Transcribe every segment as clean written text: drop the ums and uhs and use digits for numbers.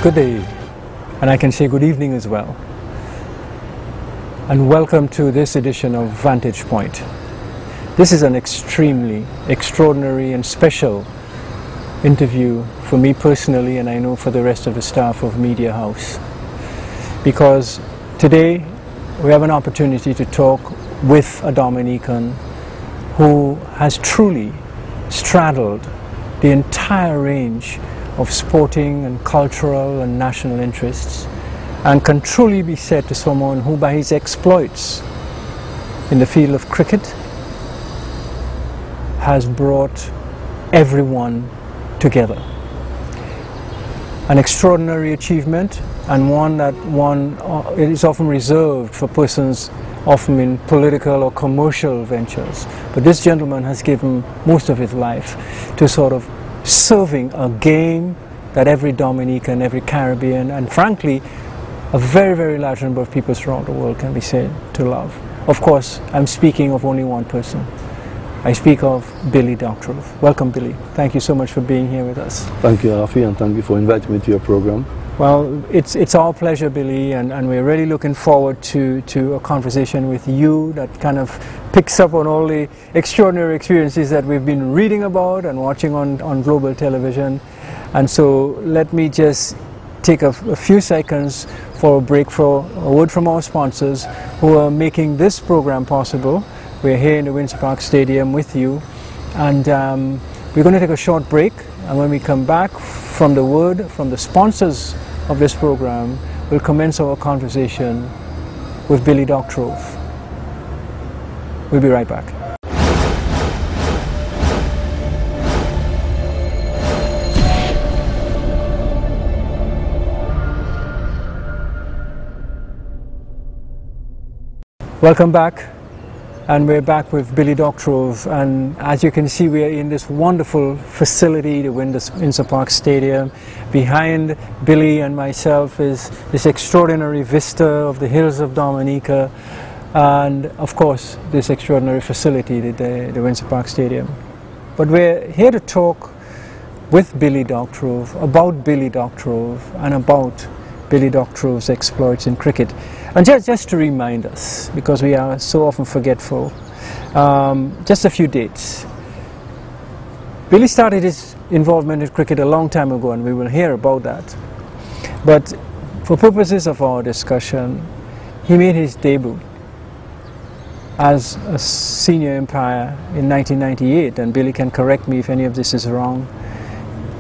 Good day, and I can say good evening as well. And welcome to this edition of Vantage Point. This is an extremely extraordinary and special interview for me personally, and I know for the rest of the staff of Media House. Because today we have an opportunity to talk with a Dominican who has truly straddled the entire range of sporting and cultural and national interests, and can truly be said to someone who, by his exploits in the field of cricket, has brought everyone together. An extraordinary achievement, and one that is often reserved for persons often in political or commercial ventures. But this gentleman has given most of his life to sort of serving a game that every Dominican, every Caribbean, and frankly, a very, very large number of people throughout the world can be said to love. Of course, I'm speaking of only one person. I speak of Billy Doctrove. Welcome, Billy. Thank you so much for being here with us. Thank you, Rafi, and thank you for inviting me to your program. Well, it's our pleasure, Billy, and we're really looking forward to a conversation with you that kind of picks up on all the extraordinary experiences that we've been reading about and watching on global television. And so let me just take a few seconds for a break, for a word from our sponsors who are making this program possible. We're here in the Windsor Park Stadium with you, and we're going to take a short break, and when we come back from the word from the sponsors of this program, we'll commence our conversation with Billy Doctrove. We'll be right back. Welcome back. And we're back with Billy Doctrove, and as you can see, we are in this wonderful facility, the Windsor Park Stadium. Behind Billy and myself is this extraordinary vista of the hills of Dominica, and of course this extraordinary facility, the Windsor Park Stadium. But we're here to talk with Billy Doctrove, about Billy Doctrove, and about Billy Doctrove's exploits in cricket. And just to remind us, because we are so often forgetful, just a few dates. Billy started his involvement in cricket a long time ago, and we will hear about that. But for purposes of our discussion, he made his debut as a senior umpire in 1998, and Billy can correct me if any of this is wrong.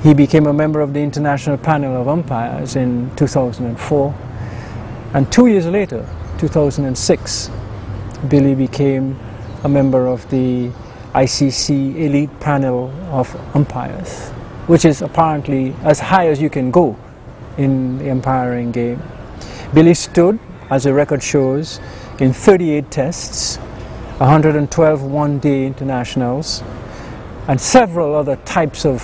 He became a member of the International Panel of Umpires in 2004. And 2 years later, 2006, Billy became a member of the ICC Elite Panel of Umpires, which is apparently as high as you can go in the umpiring game. Billy stood, as the record shows, in 38 tests, 112 one-day internationals, and several other types of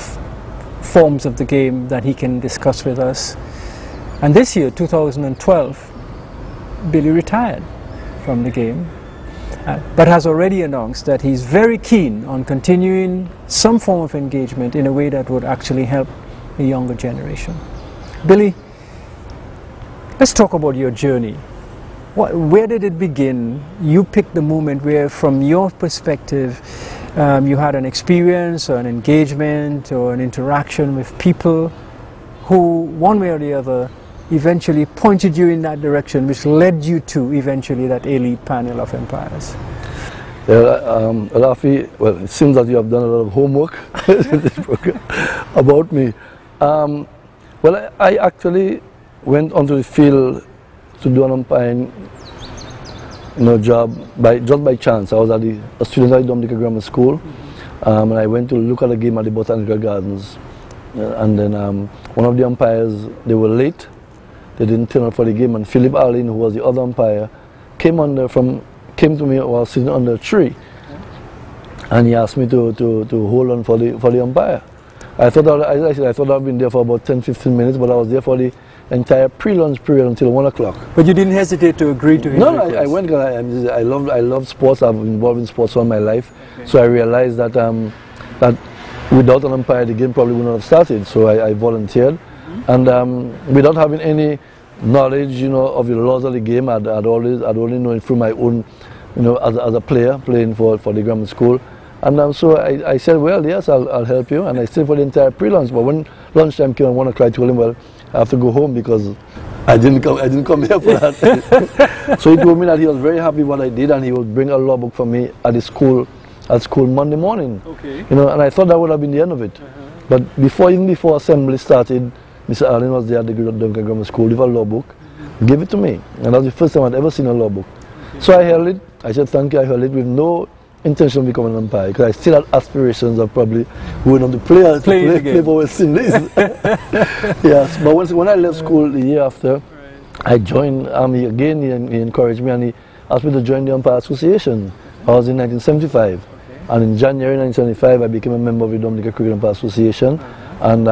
forms of the game that he can discuss with us. And this year, 2012, Billy retired from the game, but has already announced that he's very keen on continuing some form of engagement in a way that would actually help the younger generation. Billy, let's talk about your journey. Where did it begin? You picked the moment where, from your perspective, you had an experience or an engagement or an interaction with people who, one way or the other, eventually pointed you in that direction, which led you to eventually that elite panel of umpires. Rafi, well, it seems that you have done a lot of homework in this program about me. Well, I actually went onto the field to do an umpiring job just by chance. I was a student at Dominica Grammar School, and I went to look at a game at the Botanical Gardens, and then one of the umpires, they were late. They didn't turn up for the game, and Philip Arlene, who was the other umpire, came to me while sitting under a tree, and he asked me to hold on for the umpire. I thought I'd been there for about 10-15 minutes, but I was there for the entire pre-lunch period until 1 o'clock. But you didn't hesitate to agree to his request? I went because I love sports. I've been involved in sports all my life, okay. So I realized that that without an umpire, the game probably would not have started. So I volunteered. And without having any knowledge, you know, of the laws of the game, I'd only known it through my own, you know, as a player playing for the grammar school. And so I said, well, yes, I'll help you. And I stayed for the entire pre-lunch. But when lunchtime came at 1 o'clock, I told him, well, I have to go home because I didn't come here for that. So he told me that he was very happy what I did, and he would bring a law book for me at school Monday morning. Okay. You know, and I thought that would have been the end of it. But even before assembly started, Mr. Allen was there at the Duncan Grammar School with a law book. He gave it to me, and that was the first time I'd ever seen a law book. So I held it. I said thank you. I held it with no intention of becoming an umpire, because I still had aspirations of probably going on to play for West Indies. Yes, but when I left school the year after, I joined Army again. He encouraged me, and he asked me to join the Umpire Association. I was in 1975, and in January 1975 I became a member of the Dominica Cricket Umpire Association, and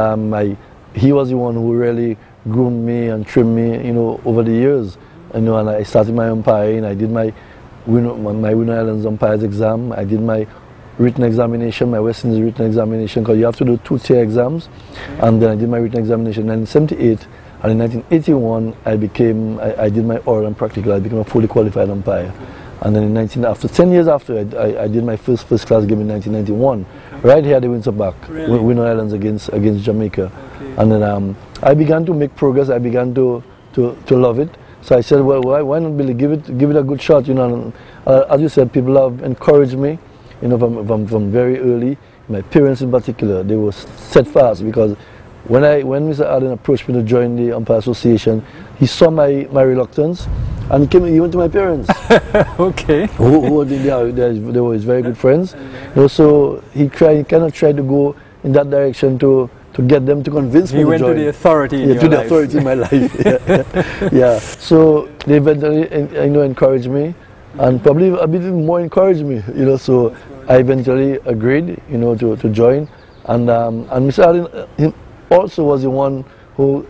he was the one who really groomed me and trimmed me, you know, over the years. You know, and I started my umpiring. I did my Winner Islands umpires exam. I did my written examination, my West Indies written examination, because you have to do 2-tier exams. And then I did my written examination in 1978, and in 1981 I did my oral and practical. I became a fully qualified umpire. And then after 10 years after, I did my first class game in 1991, right here at the Windsor Park, Winner Islands against Jamaica. And then I began to make progress. I began to love it. So I said, well, why not, Billy, give it a good shot, you know. And, as you said, people have encouraged me, you know, from very early. My parents in particular, they were steadfast, because when Mr. Allen approached me to join the Umpire Association, he saw my reluctance, and he went to my parents. Okay. They were his very good friends. You know, so he kind of tried to go in that direction to get them to convince me to join. He went to the authority in your life. To the authority in my life, yeah. So they eventually, you know, encouraged me, and probably a bit more encouraged me, you know. So I eventually agreed, you know, to join, and Mr. Allen he also was the one who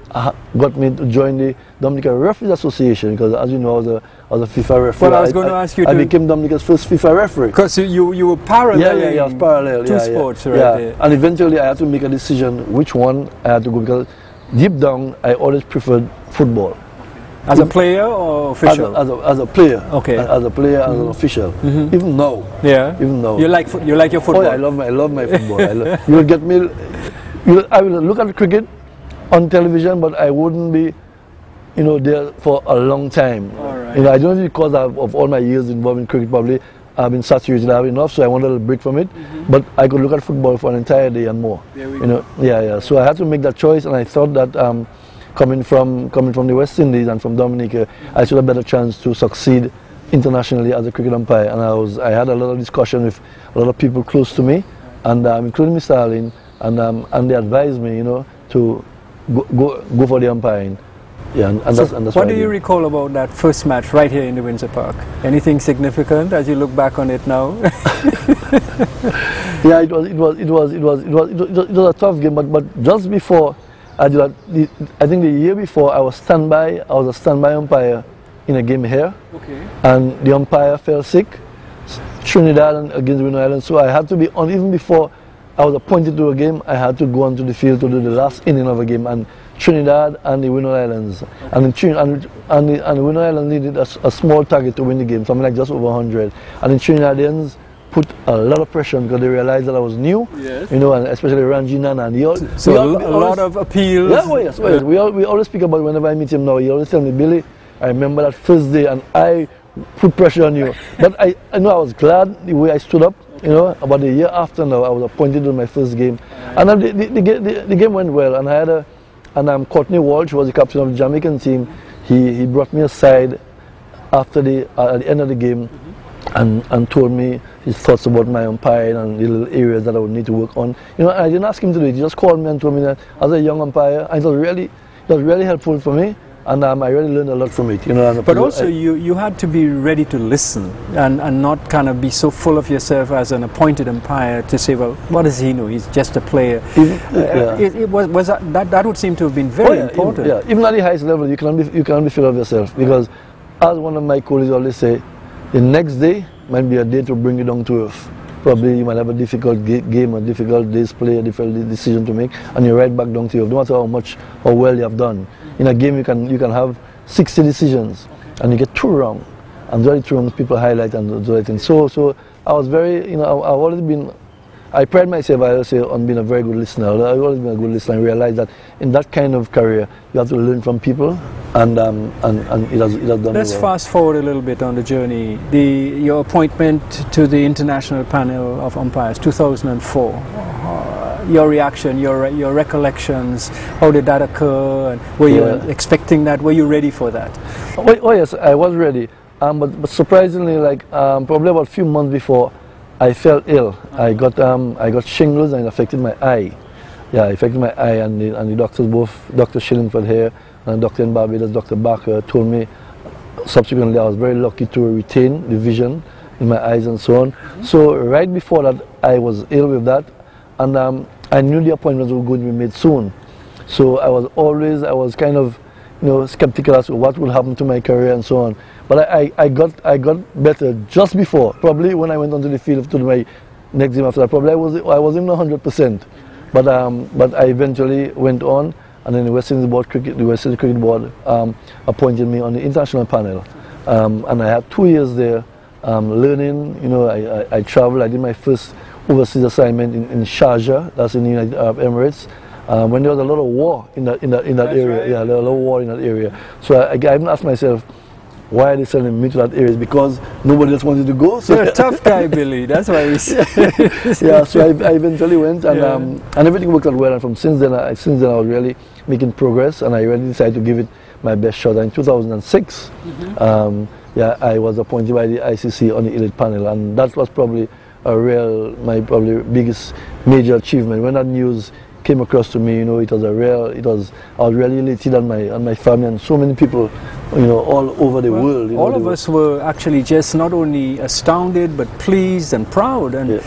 got me to join the Dominica Referees Association, because, as you know, I was a FIFA referee. Well, I was going to ask you I became Dominica's first FIFA referee. Because you were parallel. Yeah, I was parallel. Two sports, right there. And eventually I had to make a decision which one I had to go, because deep down I always preferred football. As a player or official? As a player. Okay. As a player, as an official. Even now. Yeah. Even now. You like your football? Oh, yeah, I love my football. You will get me. I will look at cricket on television, but I wouldn't be, you know, there for a long time. All right. You know, I don't know, because of all my years involved in cricket, probably I've been saturated. I have enough, so I wanted a break from it. But I could look at football for an entire day and more. You know, yeah. So I had to make that choice, and I thought that coming from the West Indies and from Dominica, I should have a better chance to succeed internationally as a cricket umpire. And I had a lot of discussion with a lot of people close to me, and including Mr. Allen, and they advised me, you know, to go for the umpiring. Yeah, and that's what do you recall about that first match right here in the Windsor Park? Anything significant as you look back on it now? Yeah, it was a tough game, but just before I did that, I think the year before I was a standby umpire in a game here. Okay. And the umpire fell sick, Trinidad against Winner Islands, so I had to be on. Even before I was appointed to a game, I had to go onto the field to do the last inning of a game, and Trinidad and the Winner Islands. Okay. And the Winner Islands needed a small target to win the game, something like just over 100. And the Trinidadians put a lot of pressure on, because they realized that I was new, yes. You know, and especially Ranji Nana. And a lot of appeals. Yeah, well, yes. Well, we always speak about, whenever I meet him now, he always tell me, Billy, I remember that first day and I put pressure on you. But I know I was glad the way I stood up. You know, about a year after now, I was appointed to my first game, and the game went well. And I had Courtney Walsh, who was the captain of the Jamaican team. He brought me aside after at the end of the game, and told me his thoughts about my umpiring and the little areas that I would need to work on. You know, I didn't ask him to do it. He just called me and told me that as a young umpire, and it was really helpful for me. And I really learned a lot from it, you know. But also, you had to be ready to listen and not kind of be so full of yourself as an appointed umpire to say, well, what does he know? He's just a player. That would seem to have been very important. Even at the highest level, you can't be full of yourself, because, as one of my colleagues always say, the next day might be a day to bring you down to earth. probably you might have a difficult game, a difficult display, a difficult decision to make, and you're right back down to you. No matter how well you have done. In a game, you can have 60 decisions, and you get 2 wrong, and the other 2 wrongs people highlight and do it. So I was very, I've always been. I pride myself, I say, on being a very good listener. I've always been a good listener. I realized that in that kind of career, you have to learn from people, and it has done Let's well. fast forward a little bit on the journey. Your appointment to the International Panel of Umpires, 2004. Your reaction, your recollections, how did that occur? And were you expecting that? Were you ready for that? Oh yes, I was ready. But surprisingly, like probably about a few months before, I fell ill. I got shingles and it affected my eye. Yeah, it affected my eye, and the doctors, both Dr. Shillingford here and Dr. in Barbados, Dr. Barker, told me subsequently I was very lucky to retain the vision in my eyes and so on. So right before that, I was ill with that, and I knew the appointments were going to be made soon. So I was kind of, skeptical as to what would happen to my career and so on. But I got better just before. Probably when I went onto the field to my next game after that. Probably I wasn't 100%. But I eventually went on, and then the West Indies Cricket Board appointed me on the international panel, and I had 2 years there learning. I traveled. I did my first overseas assignment in Sharjah, that's in the United Arab Emirates. When there was a lot of war in that area, right. yeah, there was a lot of war in that area. So I even asked myself, why are they sending me to that area? It's because nobody else wanted to go. So You're a tough guy, Billy. That's why we say. Yeah, so I eventually went, and everything worked out well. And from since then I was really making progress, and I really decided to give it my best shot. And in 2006, I was appointed by the ICC on the elite panel, and that was probably my probably biggest major achievement. When that news came across to me, I was really elated, and my family and so many people, all over the world. All of us were actually just not only astounded but pleased and proud, and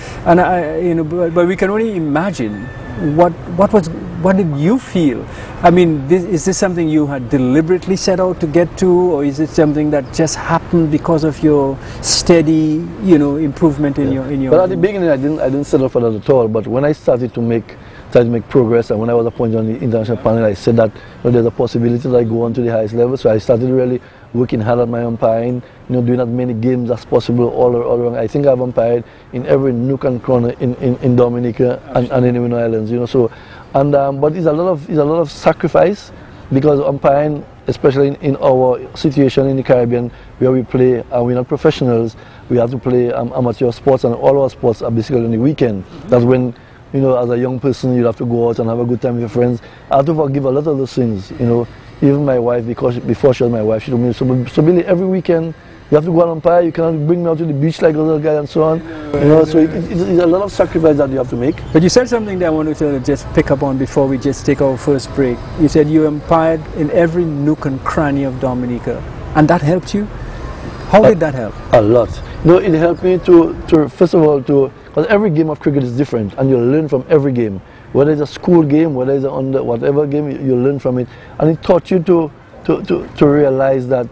but we can only imagine what did you feel? I mean, is this something you had deliberately set out to get to, or is it something that just happened because of your steady, improvement in your? But at the beginning, I didn't set out for that at all. But when I started to make progress, and when I was appointed on the international panel, I said that there's a possibility that I go on to the highest level. So I started really working hard at my umpiring, doing as many games as possible all around. I think I've umpired in every nook and corner in Dominica and in the Windward Islands. So, but it's a lot of sacrifice, because umpiring, especially in our situation in the Caribbean, where we play, we're not professionals. We have to play amateur sports, and all our sports are basically on the weekend. That's when, as a young person, you have to go out and have a good time with your friends. I have to forgive a lot of those things, Even my wife, because before she was my wife, she told me, so Billy, every weekend you have to go out and umpire. You cannot bring me out to the beach like a little guy and so on. So it's a lot of sacrifice that you have to make. But you said something that I wanted to just pick up on before we just take our first break. You said you umpired in every nook and cranny of Dominica, and that helped you? How did that help? A lot. It helped me to first of all, because every game of cricket is different, and you learn from every game. Whether it's a school game, whether it's whatever game, you learn from it, and it taught you to realize that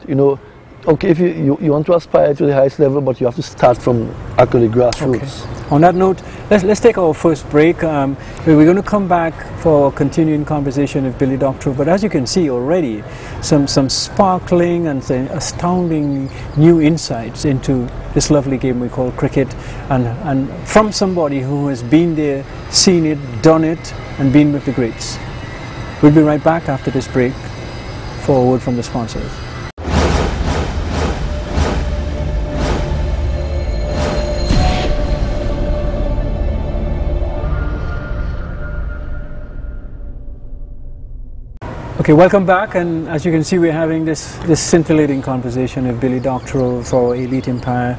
okay, if you want to aspire to the highest level, but you have to start from actually grassroots. Okay. On that note, let's take our first break. We're going to come back for a continuing conversation with Billy Doctrove. But as you can see already, some sparkling and astounding new insights into this lovely game we call cricket, and from somebody who has been there, seen it, done it, and been with the greats. We'll be right back after this break for a word from the sponsors. Okay, welcome back, and as you can see, we're having this scintillating conversation with Billy Doctrove, our elite umpire,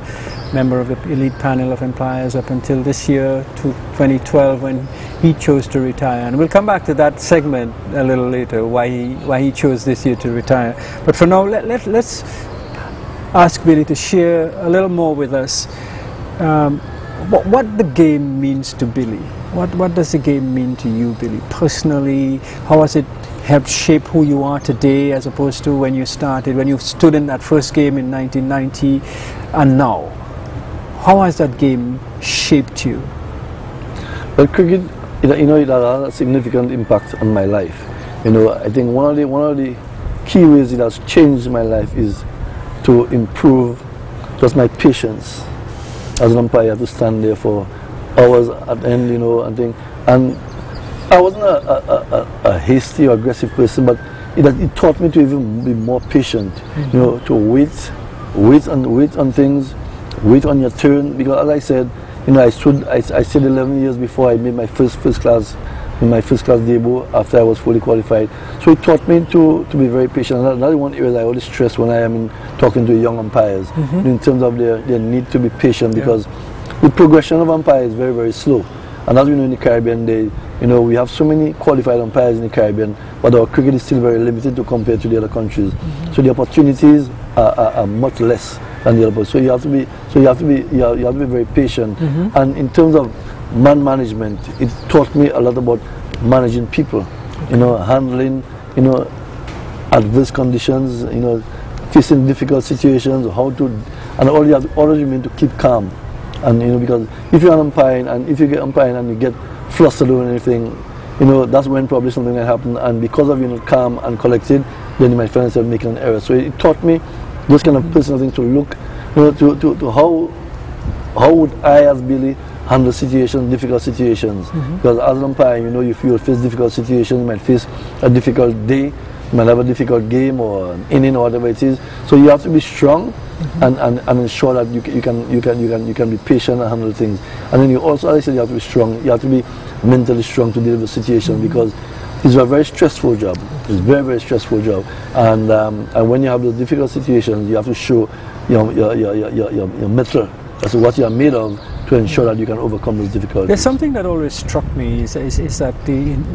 member of the elite panel of umpires up until this year, to 2012, when he chose to retire. And we'll come back to that segment a little later, why he chose this year to retire. But for now, let's ask Billy to share a little more with us what the game means to Billy. What does the game mean to you, Billy, personally? How has it helped shape who you are today, as opposed to when you stood in that first game in 1990, and now? how has that game shaped you? Well, cricket, it had a significant impact on my life. I think one of the key ways it has changed my life is to improve just my patience. As an umpire, I have to stand there for hours at the end, and I wasn't a hasty or aggressive person, but it taught me to even be more patient, to wait on things, wait on your turn, because as I said, I stayed 11 years before I made my first class debut after I was fully qualified. So it taught me to be very patient. Another one area that I always stress when I am talking to young umpires, in terms of their need to be patient, because the progression of umpires is very, very slow. And as we know in the Caribbean, we have so many qualified umpires in the Caribbean, but our cricket is still very limited to compare to the other countries. So the opportunities are much less than the other. So you have to be very patient. And in terms of man management, it taught me a lot about managing people, handling, adverse conditions, facing difficult situations, and all you mean to keep calm. And because if you're an umpire and if you get umpiring and you get flustered or anything, that's when probably something might happen. And because of calm and collected, then you might find yourself making an error. So it taught me those kind of personal things to look, to how would I as Billy handle situations, difficult situations. Because as an umpire, if you face difficult situations, you might face a difficult day, you might have a difficult game or an inning or whatever it is. So you have to be strong and ensure that you can be patient and handle things. And then you also, as I said, you have to be strong. You have to be mentally strong to deal with the situation, because it's a very stressful job. It's a very, very stressful job. And when you have those difficult situations, you have to show your mettle as to what you are made of, to ensure that you can overcome those difficulties. There's something that always struck me is that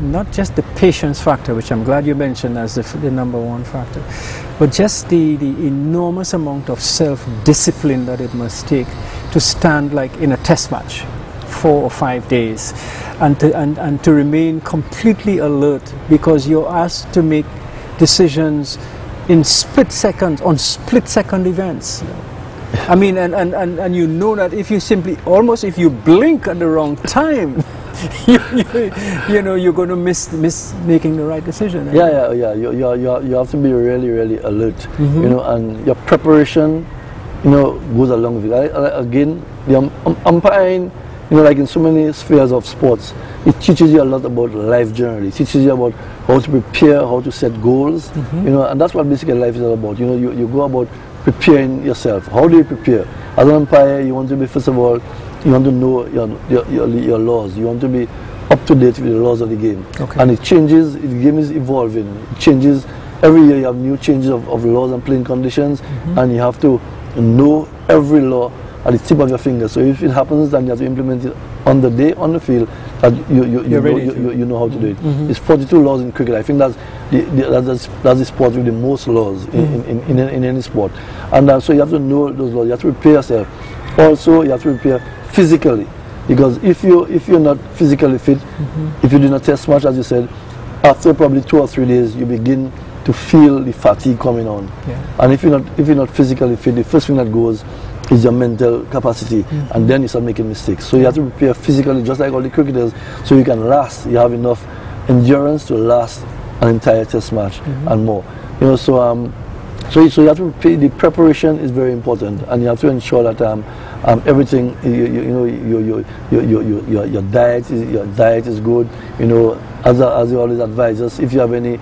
not just the patience factor, which I'm glad you mentioned as the number one factor, but just the enormous amount of self-discipline that it must take to stand like in a test match 4 or 5 days and to remain completely alert, because you're asked to make decisions in split seconds on split-second events. I mean, and that if you if you blink at the wrong time, you're going to miss making the right decision. Yeah. You have to be really, really alert. And your preparation, goes along with it. Again, the umpiring, like in so many spheres of sports, it teaches you a lot about life generally. It teaches you about how to prepare, how to set goals. And that's what basically life is all about. You go about preparing yourself. How do you prepare? As an umpire, you want to be, first of all, you want to know your laws. You want to be up to date with the laws of the game. And it changes, the game is evolving. It changes, every year you have new changes of laws and playing conditions, and you have to know every law at the tip of your finger. So if it happens, then you have to implement it on the day, on the field, that you know how to do it. It's 42 laws in cricket. I think that's the sport with the most laws in any sport. And so you have to know those laws. You have to prepare yourself. Also, you have to prepare physically, because if you're not physically fit, if you do not test much, as you said, after probably 2 or 3 days, you begin to feel the fatigue coming on. And if you're not physically fit, the first thing that goes is your mental capacity, and then you start making mistakes. So you have to prepare physically, just like all the cricketers, so you can last. You have enough endurance to last an entire test match and more. So you have to prepare. The preparation is very important, and you have to ensure that everything, your diet is good. As you always advise us, if you have any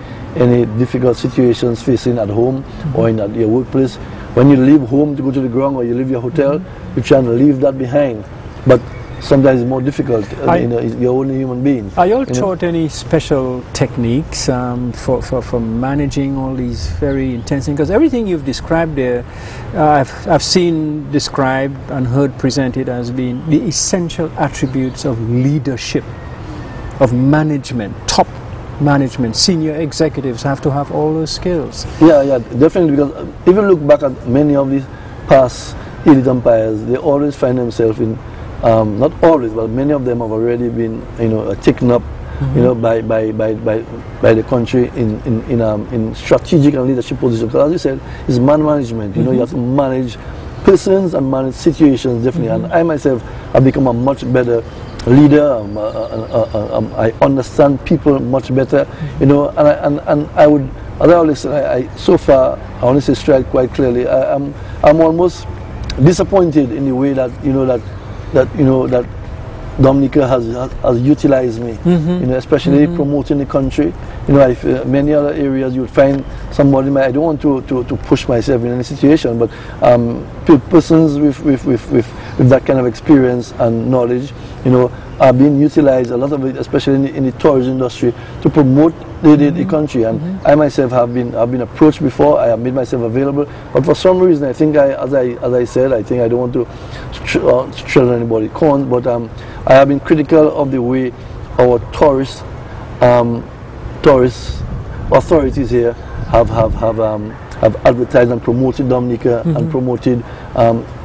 difficult situations facing at home or in your workplace, when you leave home to go to the ground or you leave your hotel, you try and leave that behind. But sometimes it's more difficult. You're only a human being. Are you all taught any special techniques for managing all these very intense things? Because everything you've described there, I've seen described and heard presented as being the essential attributes of leadership, of management, top management. Senior executives have to have all those skills. Yeah, definitely, because if you look back at many of these past elite umpires, they always find themselves in, not always, but many of them have already been, taken up, by the country in strategic and leadership positions. Because as you said, it's man management. You have to manage persons and manage situations differently. And I myself have become a much better leader. I understand people much better, you know. And I would, as I always say, so far I want to say straight quite clearly, I'm almost disappointed in the way that that Dominica has utilized me, you know, especially promoting the country. You know, many other areas you would find somebody. I don't want to push myself in any situation, but persons with that kind of experience and knowledge, you know, are being utilized, a lot of it, especially in the tourism industry, to promote the country. And I myself have been approached before. I have made myself available, but for some reason, I think as I said, I think I don't want to tread on anybody's corns, but I have been critical of the way our tourist authorities here have advertised and promoted Dominica and promoted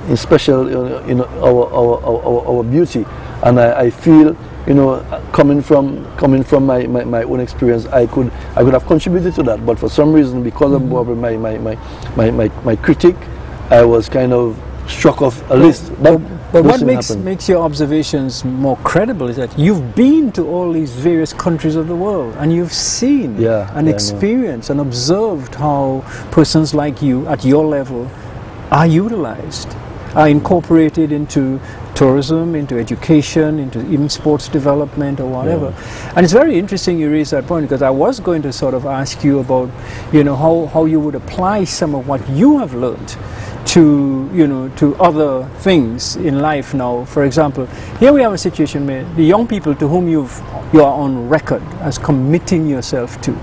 in special, you know, our beauty. And I feel, you know, coming from my own experience, I could have contributed to that, but for some reason, because of my critique, I was kind of struck off a list. But what makes your observations more credible is that you've been to all these various countries of the world, and you've seen and experienced and observed how persons like you at your level are utilized, are incorporated into tourism, into education, into even sports development or whatever. And it's very interesting you raise that point, because I was going to sort of ask you about, you know, how you would apply some of what you have learned to, you know, to other things in life now. For example, here we have a situation where the young people to whom you are on record as committing yourself to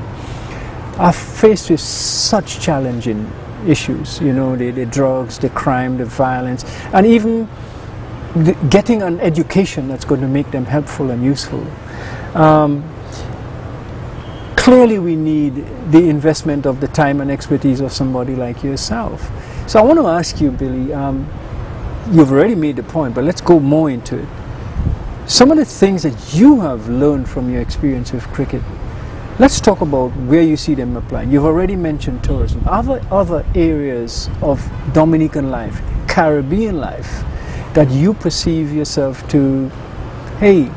are faced with such challenging issues, you know, the drugs, the crime, the violence, and even getting an education that's going to make them helpful and useful. Clearly we need the investment of the time and expertise of somebody like yourself. So I want to ask you, Billy, you've already made the point, but let's go more into it. Some of the things that you have learned from your experience with cricket, let's talk about where you see them applying. You've already mentioned tourism. Other areas of Dominican life, Caribbean life, that you perceive yourself to, hey,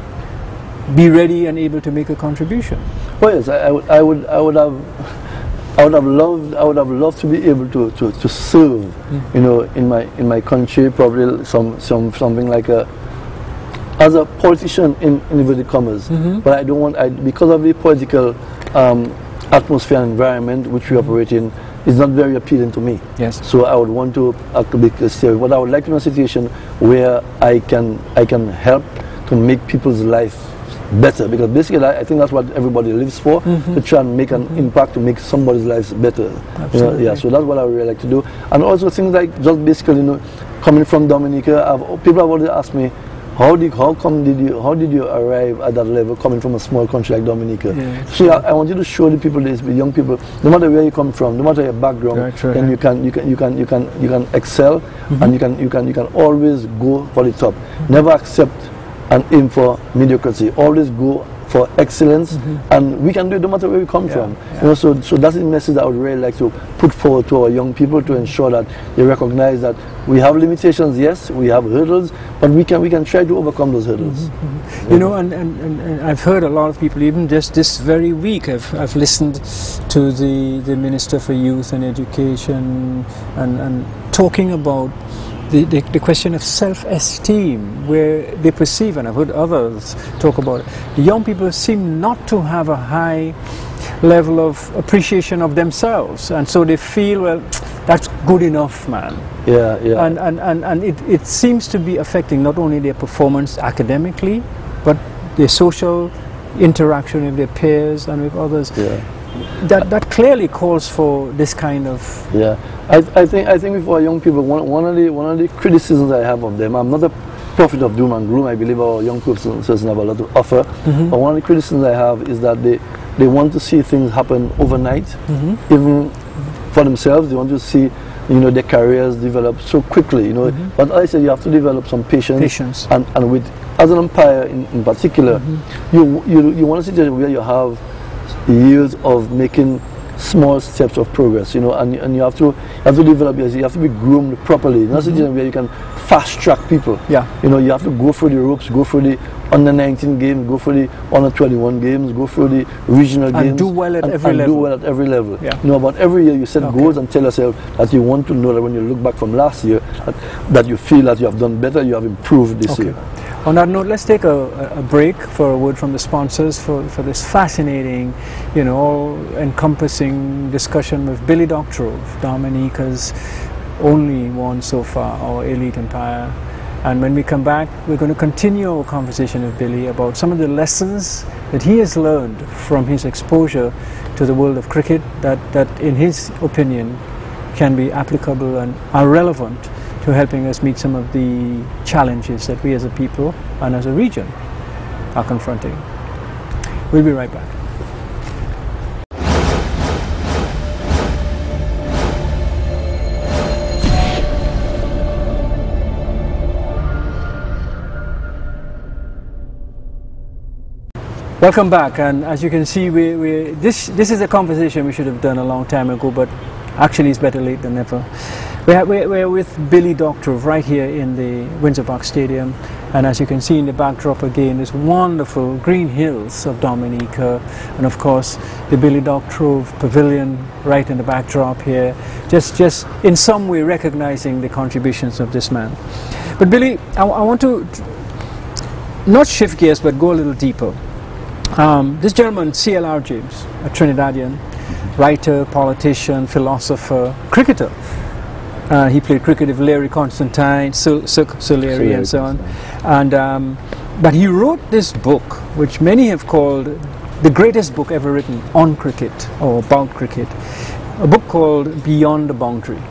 be ready and able to make a contribution? Well, yes, I would have loved to be able to serve, you know, in my country, probably something like as a politician in inverted commas. But I don't want, because of the political atmosphere and environment which we operate in, is not very appealing to me. Yes. So I would want to be serious. But I would like to be in a situation where I can help to make people's life better, because basically I think that's what everybody lives for, to try and make an impact, to make somebody's lives better. Absolutely. You know, yeah, so that's what I would really like to do. And also things like just basically, you know, coming from Dominica, people have already asked me, how did you arrive at that level, coming from a small country like Dominica? Yeah, so I want you to show the people, the young people, no matter where you come from, no matter your background, then you can excel, and you can always go for the top. Never accept and aim for mediocrity. Always go for excellence, and we can do it no matter where we come from. You know, so that's the message I would really like to put forward to our young people, to ensure that they recognize that we have limitations, yes, we have hurdles, but we can try to overcome those hurdles. You know, and I've heard a lot of people, even just this very week, I've listened to the Minister for Youth and Education and talking about the question of self-esteem, where they perceive, and I've heard others talk about it, the young people seem not to have a high level of appreciation of themselves, and so they feel, well, that's good enough, man. Yeah, yeah. And it seems to be affecting not only their performance academically, but their social interaction with their peers and with others. Yeah. That clearly calls for this kind of... Yeah, I think for young people, one of the criticisms I have of them, I'm not a prophet of doom and gloom. I believe our young people have a lot to offer, but one of the criticisms I have is that they want to see things happen overnight, even for themselves. They want to see, you know, their careers develop so quickly, you know. But I said you have to develop some patience. And with, as an umpire in particular, you want a situation where you have years of making small steps of progress, you know, and you have to develop, you have to be groomed properly. Not a situation where you can fast track people. Yeah. You know, you have to go through the ropes, go through the under 19 games, go through the under 21 games, go through the regional games. And do well at every level. Do well at every level. Yeah. You know, about every year you set goals and tell yourself that you want to know that when you look back from last year, that you feel that you have done better, you have improved this year. On that note, let's take a break for a word from the sponsors for this fascinating, you know, all-encompassing discussion with Billy Doctrove, Dominica's only one so far, our elite empire. And when we come back, we're going to continue our conversation with Billy about some of the lessons that he has learned from his exposure to the world of cricket that in his opinion can be applicable and are relevant to helping us meet some of the challenges that we as a people and as a region are confronting. We'll be right back. Welcome back, and as you can see, this is a conversation we should have done a long time ago, but actually it's better late than never. We're with Billy Doctrove right here in the Windsor Park Stadium, and as you can see in the backdrop again, this wonderful green hills of Dominica, and of course the Billy Doctrove Pavilion right in the backdrop here, just in some way recognizing the contributions of this man. But Billy, I want to not shift gears but go a little deeper. This gentleman, C.L.R. James, a Trinidadian writer, politician, philosopher, cricketer. He played cricket with Larry Constantine, Larry and so on. And, but he wrote this book, which many have called the greatest book ever written on cricket or about cricket, a book called Beyond the Boundary,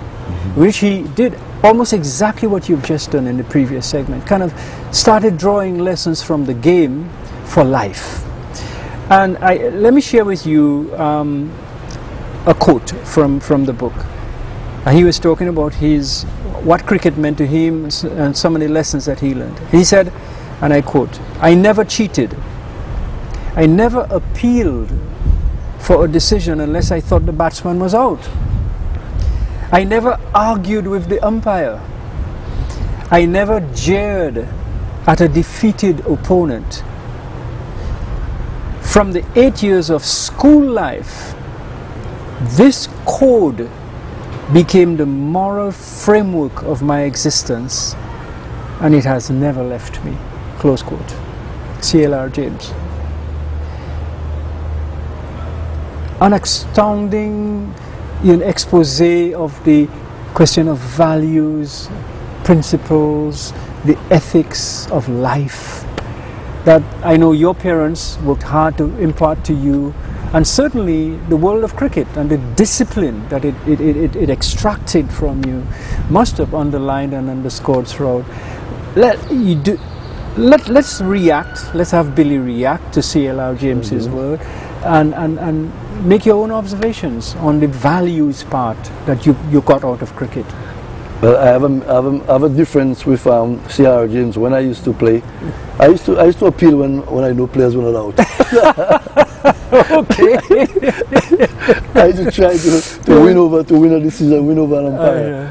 which he did almost exactly what you've just done in the previous segment, kind of started drawing lessons from the game for life. And let me share with you a quote from the book. He was talking about what cricket meant to him and some of the lessons that he learned. He said, and I quote, "I never cheated. I never appealed for a decision unless I thought the batsman was out. I never argued with the umpire. I never jeered at a defeated opponent. From the 8 years of school life, this code became the moral framework of my existence, and it has never left me." Close quote. C.L.R. James. An astounding expose of the question of values, principles, the ethics of life that I know your parents worked hard to impart to you, and certainly the world of cricket and the discipline that it extracted from you must have underlined and underscored throughout. Let's react, let's have Billy react to C.L.R. James's word and make your own observations on the values part that you got out of cricket. Well, I have a difference with C.R. James. When I used to play, I used to appeal when I know players were not out. Okay. I used to try to win a decision, win over an umpire.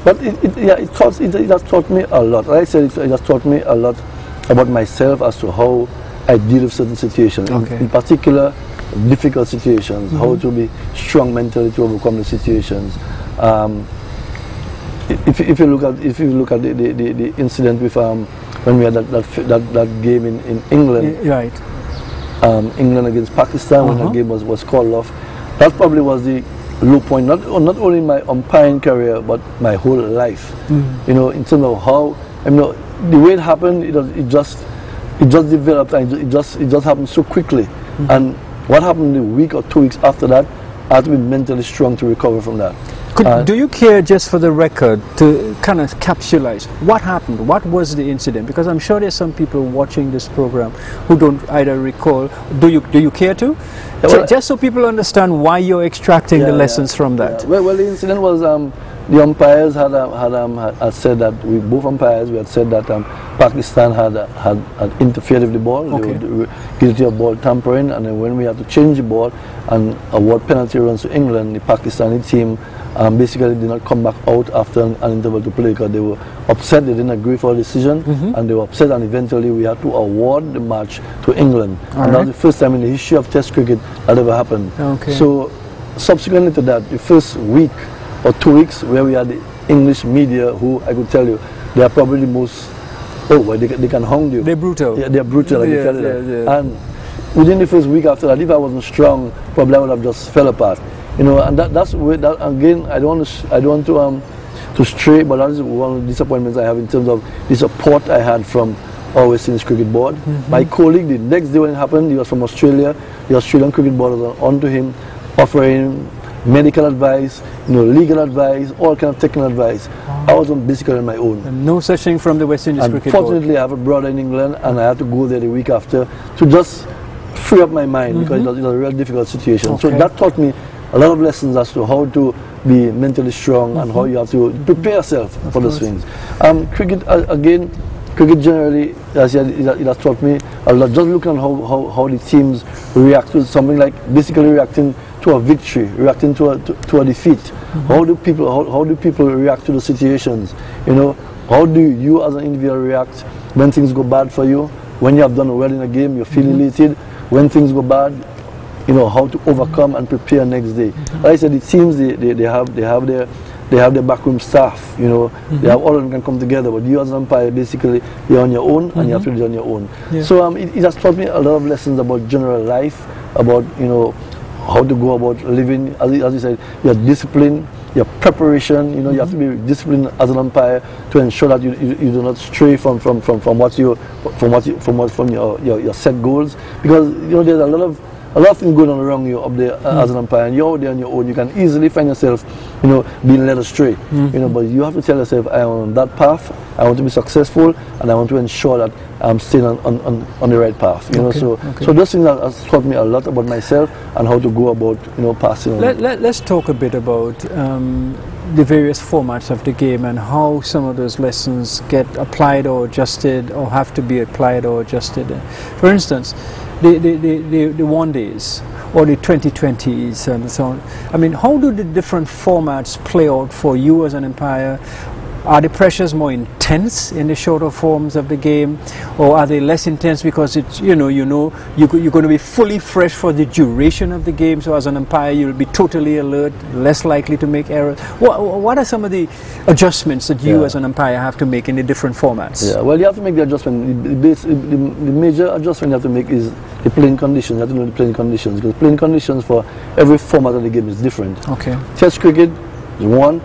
But it has taught me a lot. Like I said, it has taught me a lot about myself as to how I deal with certain situations. In particular, difficult situations. How to be strong mentally to overcome the situations. If you look at the incident with when we had that game in England, right? England against Pakistan, when that game was called off, that probably was the low point, not only in my umpiring career but my whole life. You know, in terms of how, the way it happened, it just developed, and it just happened so quickly. And what happened a week or 2 weeks after that, I had to be mentally strong to recover from that. Do you care, just for the record, to kind of capsulize what happened? What was the incident? Because I'm sure there's some people watching this program who don't either recall. Do you care to? Just so people understand why you're extracting the lessons from that. Well, the incident was the umpires had said that both umpires had said that Pakistan had interfered with the ball. Okay. They were guilty of ball tampering, and then when we had to change the ball and award penalty runs to England, the Pakistani team basically did not come back out after an interval to play because they were upset. They didn't agree for a decision, and they were upset, and eventually we had to award the match to England. And that was the first time in the history of Test cricket that ever happened. Okay. So subsequently to that, the first week or 2 weeks where we had the English media, who I could tell you, they are probably the most, they can hound you. They're brutal. Yeah, they're brutal, I can tell you that. Yeah. And within the first week after that, if I wasn't strong, probably I would have just fell apart. You know, and that's where, that again, I don't want to stray, but that is one of the disappointments I have in terms of the support I had from our West Indies Cricket Board. My colleague, the next day when it happened, he was from Australia. The Australian Cricket Board was on to him, offering medical advice, legal advice, all kind of technical advice. I was basically on my own. And no such thing from the West Indies Cricket Board. Unfortunately, I have a brother in England, and I had to go there the week after to just free up my mind because it was a real difficult situation. So that taught me a lot of lessons as to how to be mentally strong and how you have to prepare yourself for those things. Cricket, again, cricket generally, as it has taught me a lot. Just looking at how the teams react to something like basically reacting to a victory, reacting to a defeat. How do people react to the situations? How do you as an individual react when things go bad for you? When you have done well in a game, you feel elated. When things go bad, how to overcome and prepare next day. Like I said, the teams they have their backroom staff. They have all of them can come together. But you as an umpire, basically, you're on your own and you have to do it on your own. Yeah. So it has taught me a lot of lessons about general life, about how to go about living. As you said, your discipline, your preparation. You have to be disciplined as an umpire to ensure that you do not stray from your set goals, because there's a lot of things going on around you up there as an umpire, and you're out there on your own. You can easily find yourself, being led astray. But you have to tell yourself, I am on that path. I want to be successful, and I want to ensure that I'm staying on the right path. So those things have taught me a lot about myself and how to go about, passing on. Let's talk a bit about the various formats of the game and how some of those lessons get applied or adjusted, or have to be applied or adjusted. For instance, the one days or the 2020s and so on. I mean, how do the different formats play out for you as an umpire? Are the pressures more intense in the shorter forms of the game, or are they less intense because it's you're going to be fully fresh for the duration of the game? So as an umpire, you'll be totally alert, less likely to make errors. What are some of the adjustments that you as an umpire have to make in the different formats? Yeah, well, you have to make the adjustment. The major adjustment you have to make is the playing conditions. You have to know the playing conditions, because playing conditions for every format of the game is different. Okay. Test cricket is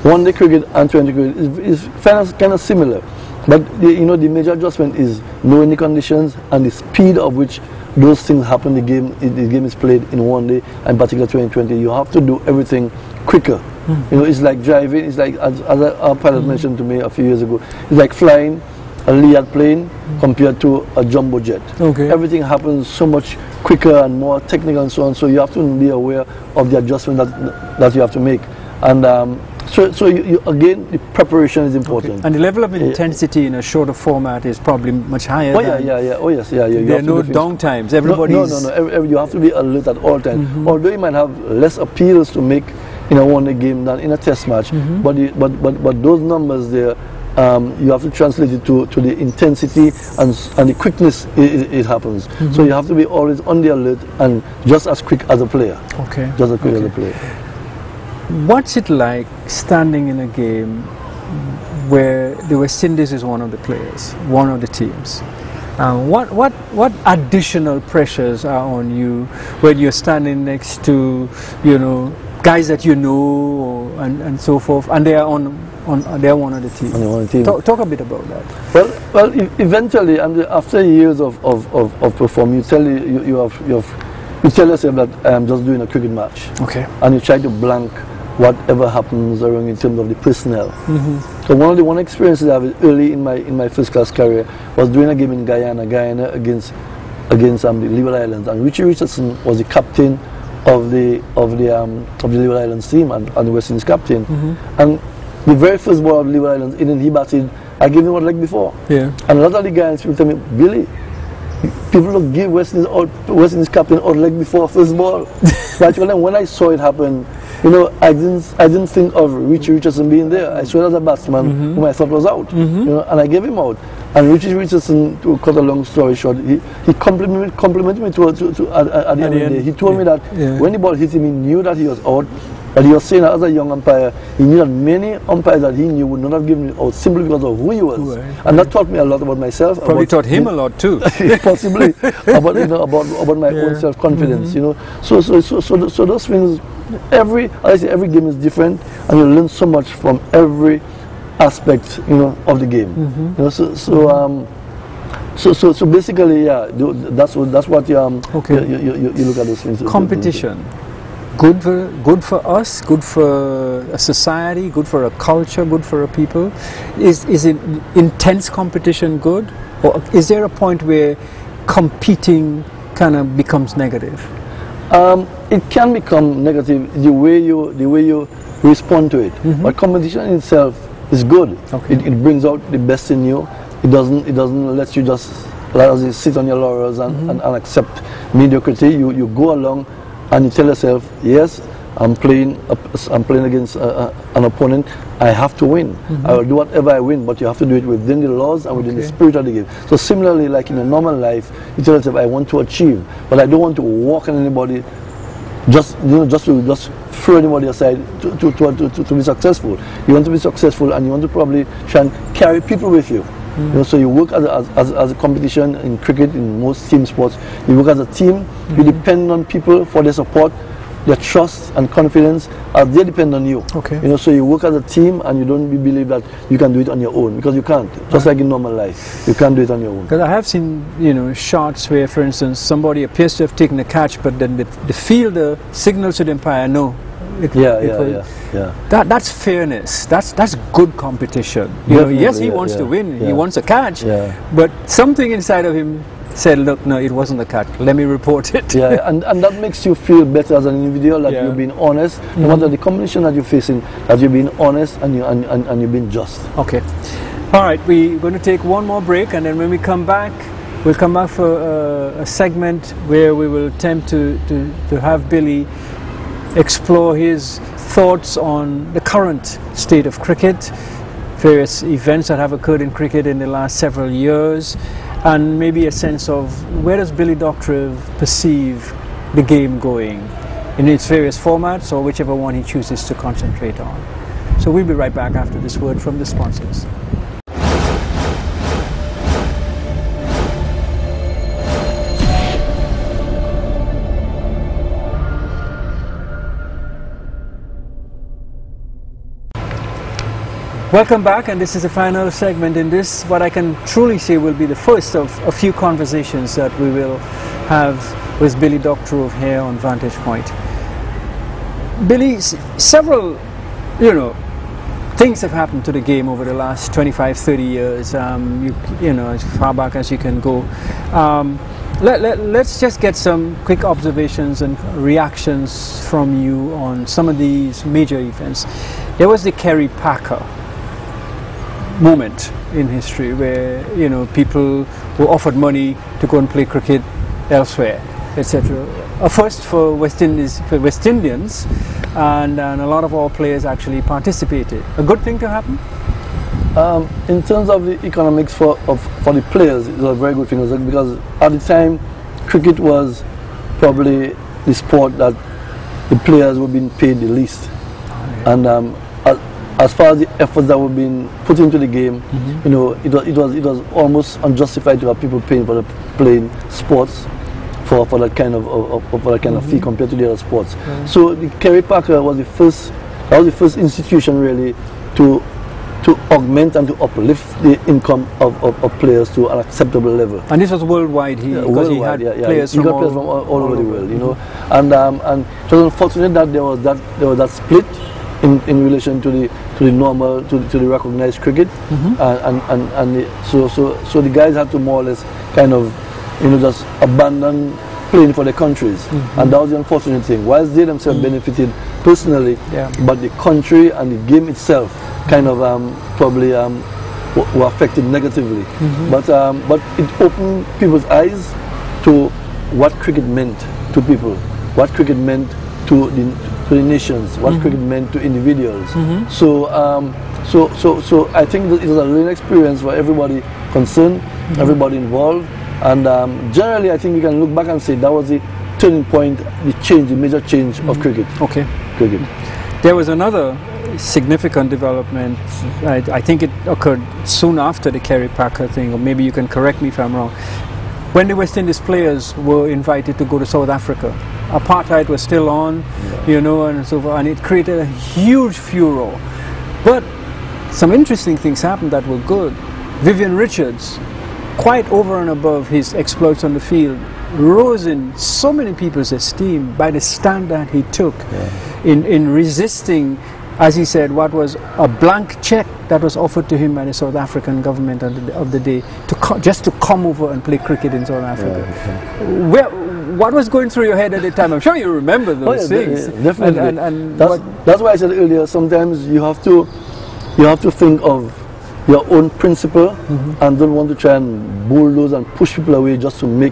one-day cricket and 20 cricket is kind of similar, but the major adjustment is knowing the conditions and the speed of which those things happen. The game is played in one day, and particularly 2020. You have to do everything quicker. It's like driving. It's like, as our pilot mentioned to me a few years ago, it's like flying a Lear plane compared to a jumbo jet. Okay. Everything happens so much quicker and more technical and so on. So you have to be aware of the adjustment that you have to make. And so again, the preparation is important. Okay. And the level of intensity in a shorter format is probably much higher. Oh yes. There are no downtimes. Everybody's... No. You have to be alert at all times. Although you might have less appeals to make in a one-day game than in a test match, but those numbers there, you have to translate it to the intensity and the quickness it happens. So you have to be always on the alert and just as quick as a player. Okay. Just as quick as a player. What's it like standing in a game where the West Indies is one of the players, one of the teams? What additional pressures are on you when you're standing next to guys that and so forth, and they are they're one of the team? Talk a bit about that. Well, eventually, and after years of performing, you tell yourself that I am just doing a cricket match. Okay. And you try to blank whatever happens around in terms of the personnel. So one experience that I had early in my first class career was doing a game in Guyana against the Leeward Islands, and Richie Richardson was the captain Leeward Islands team and the West Indies captain. And the very first ball of Leeward Islands, and then he batted, I gave him one leg before. Yeah. And a lot of the guys will tell me, Billy, people don't give West Indies captain out leg before first ball. But when I saw it happen, you know, I didn't think of Richie Richardson being there. I saw it as a batsman whom I thought was out, you know, and I gave him out. And Richie Richardson, to cut a long story short, he complimented me at the end of the day. He told me that when the ball hit him, he knew that he was out. But he was saying that as a young umpire, he knew that many umpires that he knew would not have given him out simply because of who he was. Right. And that taught me a lot about myself. Probably taught him a lot too. Possibly. about my own self-confidence, you know. So those things, every game is different, and you learn so much from every aspect, you know, of the game. You know, so basically, yeah, that's what you look at those things. Competition. Good for us, good for a society, good for a culture, good for a people. Is it intense competition good, or is there a point where competing kind of becomes negative? It can become negative the way you respond to it. But competition in itself is good. Okay. It brings out the best in you. It doesn't let you just sit on your laurels and accept mediocrity. You go along. And you tell yourself, yes, I'm playing against an opponent. I have to win. I will do whatever I win, but you have to do it within the laws and within the spirit of the game. So similarly, like in a normal life, you tell yourself, I want to achieve, but I don't want to walk on anybody, just to throw anybody aside to be successful. You want to be successful, and you want to probably try and carry people with you. You know, so you work as a competition in cricket, in most team sports. You work as a team. You depend on people for their support, their trust and confidence, as they depend on you. Okay. You know, so you work as a team, and you don't believe that you can do it on your own, because you can't. Just like in normal life, you can't do it on your own. Because I have seen, you know, shots where, for instance, somebody appears to have taken the catch, but then the fielder signals to the umpire, no. That's fairness. That's good competition. You know, yes, he wants to win. He wants a catch. But something inside of him said, "Look, no, it wasn't a catch. Let me report it." and that makes you feel better as an individual. That you've been honest, no matter the competition that you're facing. That you've been honest and you've been just. Okay. All right. We're going to take one more break, and then when we come back, we'll come back for a segment where we will attempt to have Billy explore his thoughts on the current state of cricket, various events that have occurred in cricket in the last several years, and maybe a sense of where does Billy Doctrove perceive the game going in its various formats, or whichever one he chooses to concentrate on. So we'll be right back after this word from the sponsors. Welcome back, and this is the final segment in this, what I can truly say will be the first of a few conversations that we will have with Billy Doctrove here on Vantage Point. Billy, several, you know, things have happened to the game over the last 25, 30 years, you know, as far back as you can go. Let's just get some quick observations and reactions from you on some of these major events. There was the Kerry Packer moment in history where, you know, people were offered money to go and play cricket elsewhere, etc. A first for West Indians, and a lot of our players actually participated. A good thing to happen? In terms of the economics for the players, it was a very good thing, because at the time cricket was probably the sport that the players were being paid the least. And as far as the efforts that were being put into the game, you know, it was almost unjustified to have people playing sports for that kind of fee compared to the other sports. So the Kerry Packer was the first institution really to augment and to uplift the income of players to an acceptable level. And this was worldwide, because he had players from all over the world, you know. And it was unfortunate that there was that split in relation to the normal, to the recognized cricket, so the guys had to more or less kind of, you know, just abandon playing for their countries, and that was the unfortunate thing. Whilst they themselves benefited personally, but the country and the game itself kind of probably were affected negatively. But it opened people's eyes to what cricket meant to people, what cricket meant to the nations, what cricket meant to individuals. So I think it was a learning experience for everybody concerned, everybody involved, and generally I think we can look back and say that was the turning point, the major change of cricket. Okay. Cricket. There was another significant development. I think it occurred soon after the Kerry Packer thing, or maybe you can correct me if I'm wrong. When the West Indies players were invited to go to South Africa, apartheid was still on, you know, and so forth, and it created a huge furor. But some interesting things happened that were good. Vivian Richards, quite over and above his exploits on the field, rose in so many people's esteem by the stand that he took in resisting, as he said, what was a blank check that was offered to him by the South African government of the day just to come over and play cricket in South Africa. What was going through your head at the time? I'm sure you remember those things. Definitely. And that's why I said earlier, sometimes you have to think of your own principle and don't want to try and bulldoze and push people away just to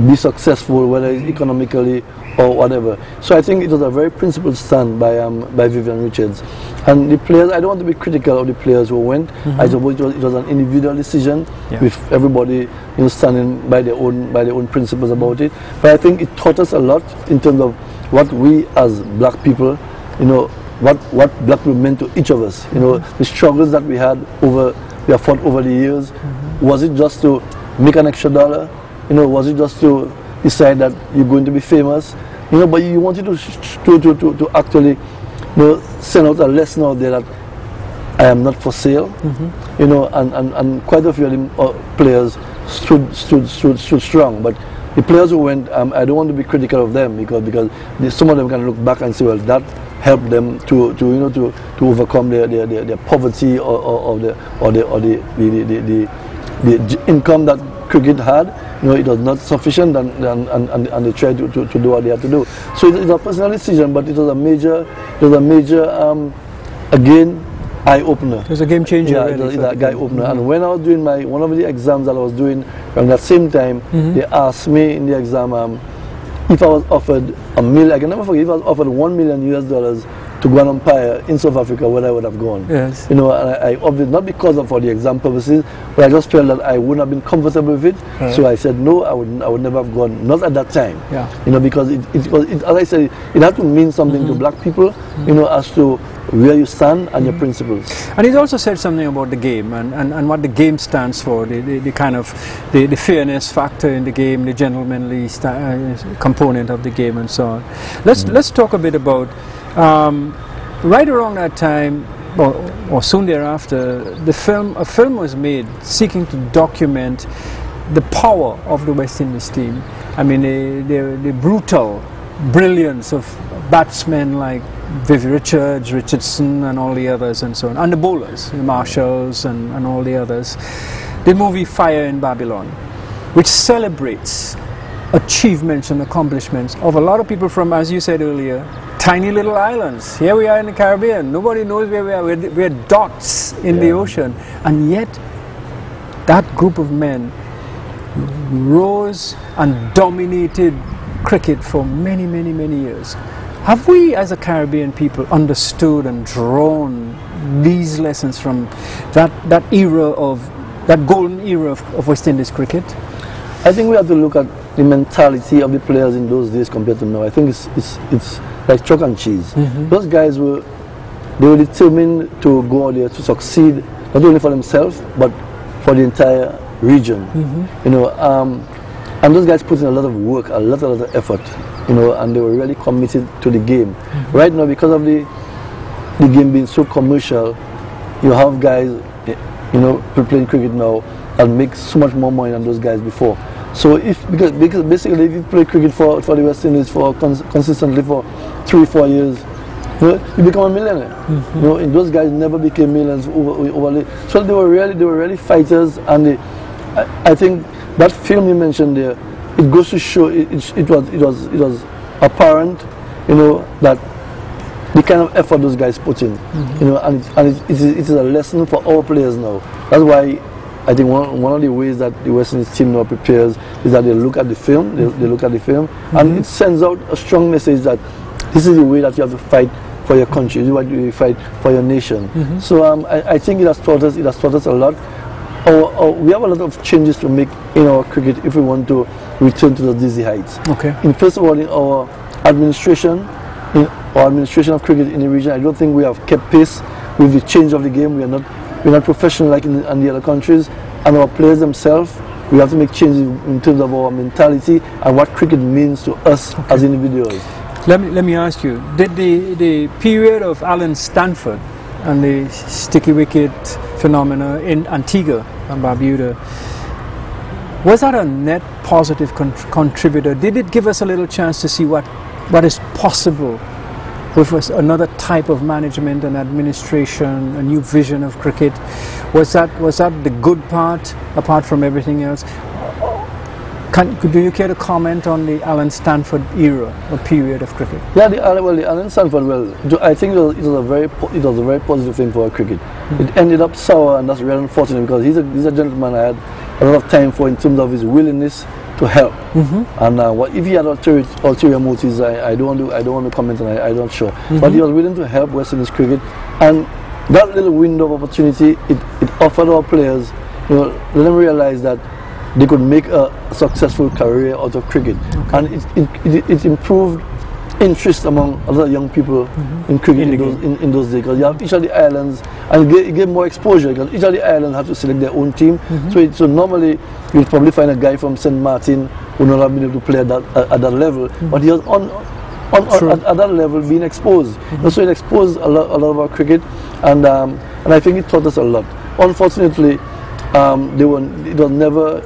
be successful, whether it's economically or whatever. So I think it was a very principled stand by Vivian Richards. And the players, I don't want to be critical of the players who went. I suppose it was an individual decision with everybody standing by their own principles about it. But I think it taught us a lot in terms of what we as black people, what black people meant to each of us. The struggles that we have fought over the years. Was it just to make an extra dollar? Was it just to decide that you're going to be famous? But you wanted to actually send out a lesson out there that I am not for sale. And quite a few of the players stood strong. But the players who went, I don't want to be critical of them because some of them can look back and say, well, that helped them to overcome their poverty or the income that cricket had. It was not sufficient, and they tried to do what they had to do. So it's a personal decision, but it was a major again, eye opener. It was a game changer. Yeah, it was a eye opener. And when I was doing one of the exams that I was doing around that same time, they asked me in the exam if I was offered $1 million. I can never forget, if I was offered $1 million to go and umpire in South Africa, where I would have gone. Yes. And I obviously, not because for the exam purposes, but I just felt that I wouldn't have been comfortable with it. So I said no, I would never have gone, not at that time. Because as I said, it had to mean something to black people, as to where you stand and your principles. And it also said something about the game and what the game stands for, the kind of the fairness factor in the game, the gentlemanly component of the game, and so on. Let's talk a bit about right around that time, or soon thereafter, a film was made seeking to document the power of the West Indies team. I mean, the brutal brilliance of batsmen like Viv Richards, Richardson, and all the others, and so on, and the bowlers, the Marshalls, and all the others. The movie Fire in Babylon, which celebrates achievements and accomplishments of a lot of people from, as you said earlier, tiny little islands. Here we are in the Caribbean. Nobody knows where we are. We're dots in the ocean. And yet, that group of men rose and dominated cricket for many, many, many years. Have we, as a Caribbean people, understood and drawn these lessons from that golden era of West Indies cricket? I think we have to look at the mentality of the players in those days compared to now. I think it's like chalk and cheese. Those guys were determined to go out there to succeed, not only for themselves but for the entire region. And those guys put in a lot of work, a lot of effort, and they were really committed to the game. Right now, because of the game being so commercial, you have guys, playing cricket now and make so much more money than those guys before. So because basically if you play cricket for the West Indies consistently for 3-4 years, you become a millionaire. And those guys never became millions over. So they were really fighters, and I think that film you mentioned there it goes to show it was apparent, you know, that the kind of effort those guys put in, you know, and it is a lesson for our players now. That's why I think one of the ways that the West Indies team now prepares is that they look at the film, they look at the film, and it sends out a strong message that this is the way that you have to fight for your country, this is what you fight for your nation. So I think it has taught us a lot. We have a lot of changes to make in our cricket if we want to return to the dizzy heights. Okay. First of all, in our administration, of cricket in the region, I don't think we have kept pace with the change of the game. We're not professional like in the other countries, and our players themselves, we have to make changes in terms of our mentality and what cricket means to us as individuals. Let me ask you, did the period of Alan Stanford and the sticky wicket phenomena in Antigua and Barbuda, was that a net positive contributor? Did it give us a little chance to see what is possible with another type of management and administration, a new vision of cricket? Was that the good part, apart from everything else? Do you care to comment on the Alan Stanford era or period of cricket? Yeah, the Alan Stanford, I think it was a very positive thing for our cricket. It ended up sour, and that's really unfortunate because he's a gentleman I had a lot of time for in terms of his willingness to help. And what if he had ulterior motives? I don't want to comment, and I'm not sure. But he was willing to help West Indies cricket, and that little window of opportunity it offered our players, you know, let them realize that they could make a successful career out of cricket, and it improved interest among a lot of young people in cricket in those days, because you have each of the islands, and it gave more exposure because each of the islands have to select their own team. So normally you'll probably find a guy from St. Martin who not have been able to play at that level, but he was at that level being exposed. So it exposed a lot of our cricket, and I think it taught us a lot. Unfortunately, it was never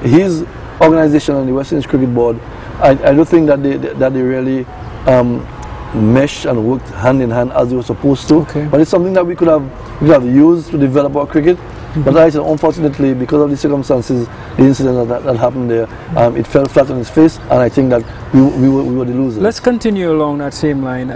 his organization and the West Indies Cricket Board. I don't think that they really meshed and worked hand in hand as they were supposed to. But it's something that we could have used to develop our cricket. But like I said, unfortunately, because of the circumstances, the incident that happened there, it fell flat on its face, and I think that we were the losers. Let's continue along that same line.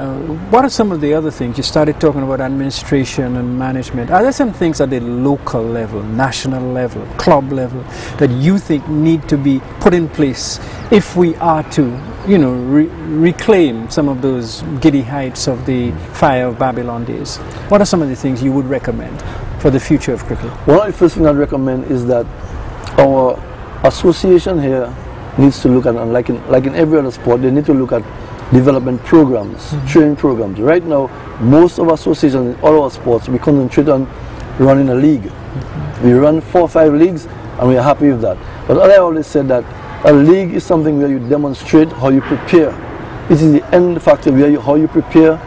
What are some of the other things? You started talking about administration and management. Are there some things at the local level, national level, club level, that you think need to be put in place if we are to, you know, reclaim some of those giddy heights of the Fire of Babylon days? What are some of the things you would recommend for the future of cricket? One of the first things I'd recommend is that our association here needs to look at, and like in every other sport, they need to look at development programs, training programs. Right now, most of our associations in all our sports, we concentrate on running a league. We run 4 or 5 leagues, and we are happy with that. But I always said that a league is something where you demonstrate how you prepare. It is the end factor where how you prepare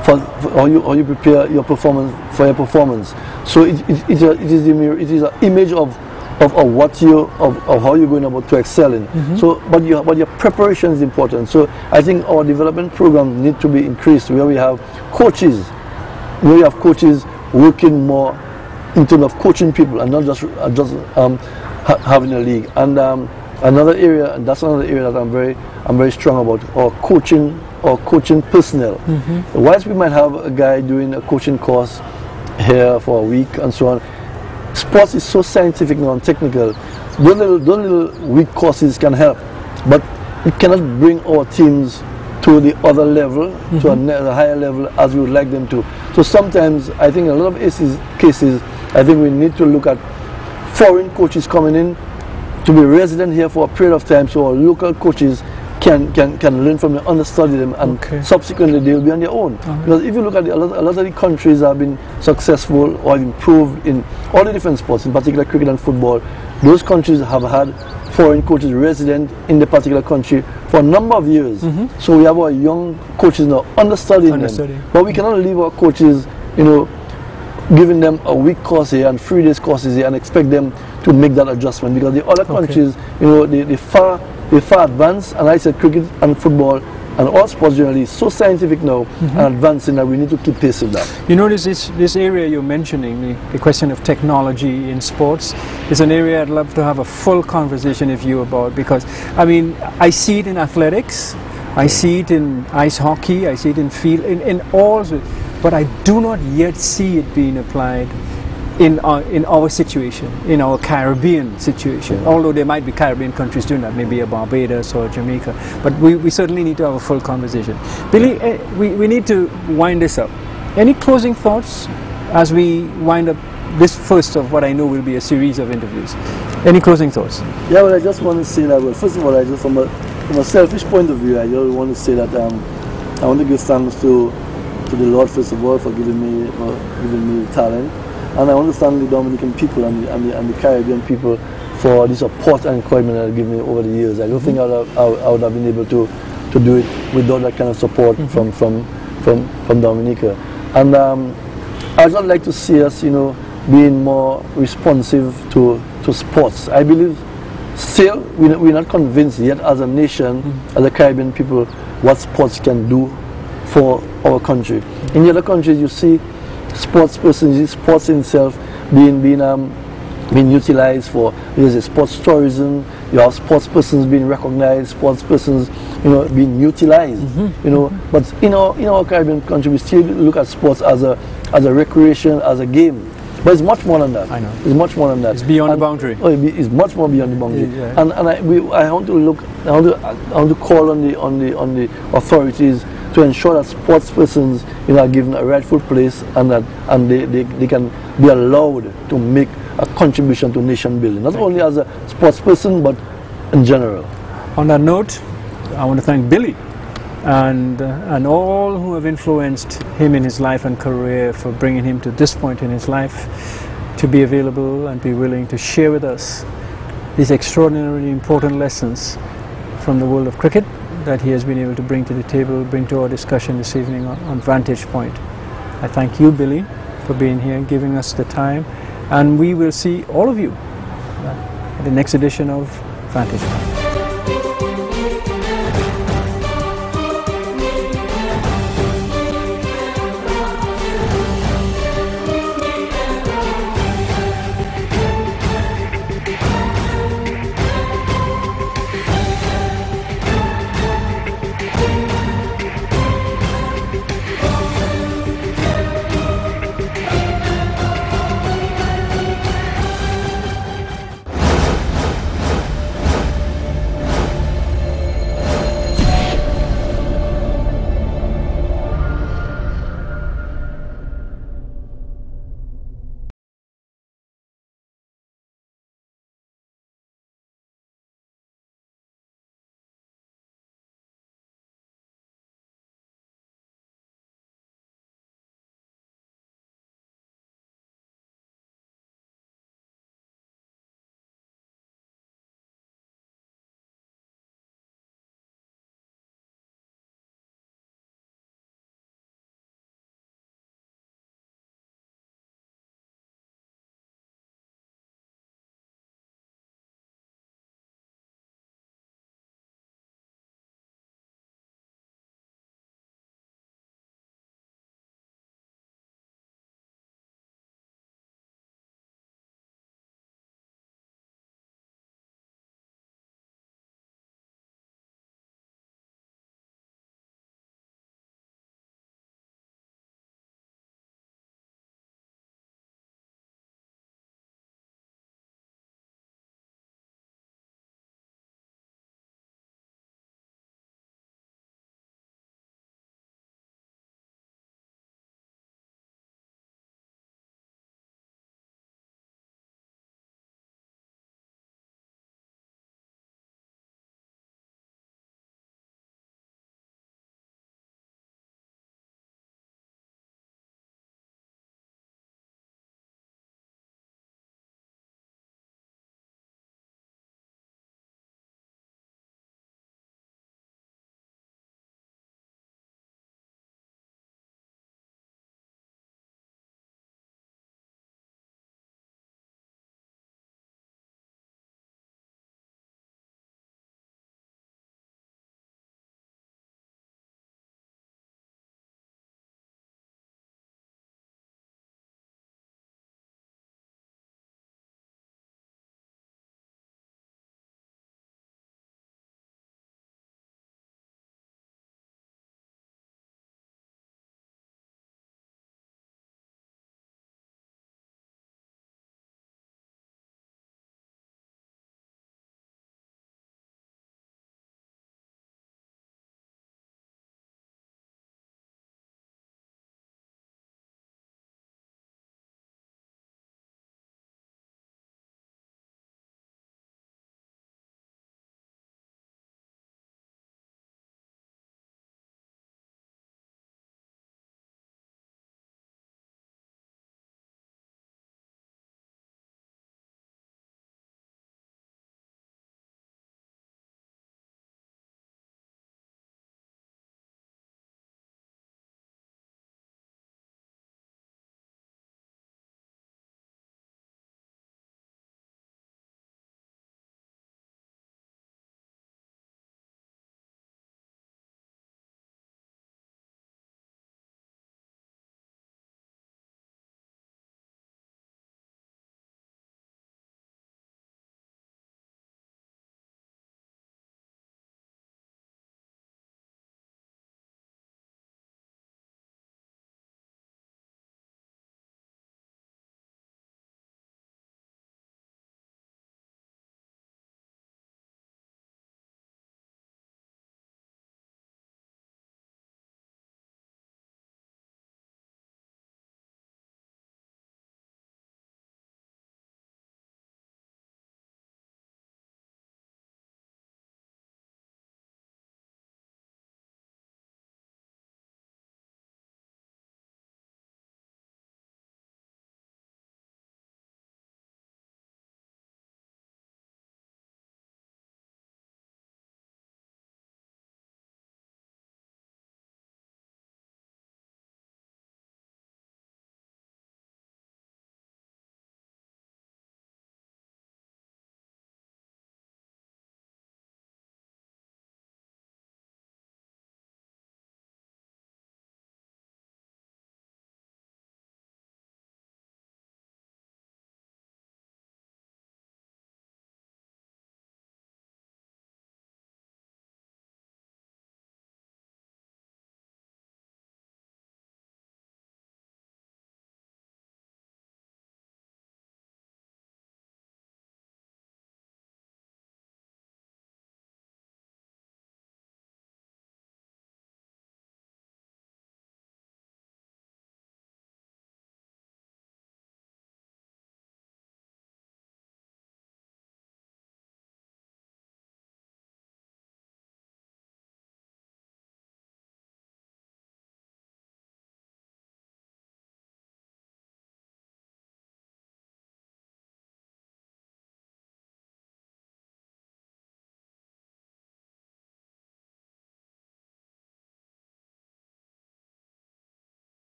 how you prepare your performance for your performance. So it is an image of how you're going about to excel in. So but your preparation is important. So I think our development programs need to be increased, where we have coaches, working more in terms of coaching people and not just having a league. And another area, and that's another area that I'm very strong about, our coaching personnel. Whilst we might have a guy doing a coaching course here for a week and so on, sports is so scientific now and technical. Those little weak courses can help, but it cannot bring our teams to the other level, to a higher level as we would like them to. So sometimes I think in a lot of cases, I think we need to look at foreign coaches coming in to be resident here for a period of time, so our local coaches can learn from them, understudy them, and subsequently they'll be on their own. Because if you look at a lot of the countries that have been successful or improved in all the different sports, in particular cricket and football, those countries have had foreign coaches resident in the particular country for a number of years. So we have our young coaches now understudying them. But we cannot leave our coaches, you know, giving them a week course here and 3 days courses here and expect them to make that adjustment, because the other countries, you know, they far advanced, and I said cricket and football And all sports generally is so scientific now and advancing that we need to keep pace with that. You notice this area you're mentioning, the question of technology in sports, is an area I'd love to have a full conversation with you about, because, I mean, I see it in athletics, I see it in ice hockey, I see it in field, in all, but I do not yet see it being applied in our situation, in our Caribbean situation. Although there might be Caribbean countries doing that, maybe a Barbados or Jamaica, but we certainly need to have a full conversation. Billy, we need to wind this up. Any closing thoughts as we wind up this first of what I know will be a series of interviews? Any closing thoughts? Yeah, well, I just want to say that, well, first of all, I just from a selfish point of view, I just want to say that I want to give thanks to the Lord, first of all, for giving me talent. And I want to thank the Dominican people and the Caribbean people for the support and encouragement that they give me over the years. I don't think I would have been able to do it without that kind of support from Dominica. And I would like to see us, you know, being more responsive to sports. I believe still we're not convinced yet as a nation, as a Caribbean people, what sports can do for our country. In the other countries, you see sports persons, sports in itself being utilized for, there's a sports tourism, you have sports persons being recognized, sports persons, you know, being utilized, you know. But in our Caribbean country, we still look at sports as a recreation, as a game. But it's much more than that. I know. It's much more than that. It's beyond the boundary. Oh, it's much more beyond the boundary. Yeah. And I want to call on the authorities to ensure that sports persons, you know, are given a rightful place, and they can be allowed to make a contribution to nation building, not only as a sports person but in general. On that note, I want to thank Billy and all who have influenced him in his life and career for bringing him to this point in his life, to be available and be willing to share with us these extraordinarily important lessons from the world of cricket that he has been able to bring to the table, bring to our discussion this evening on Vantage Point. I thank you, Billy, for being here and giving us the time, and we will see all of you at the next edition of Vantage Point.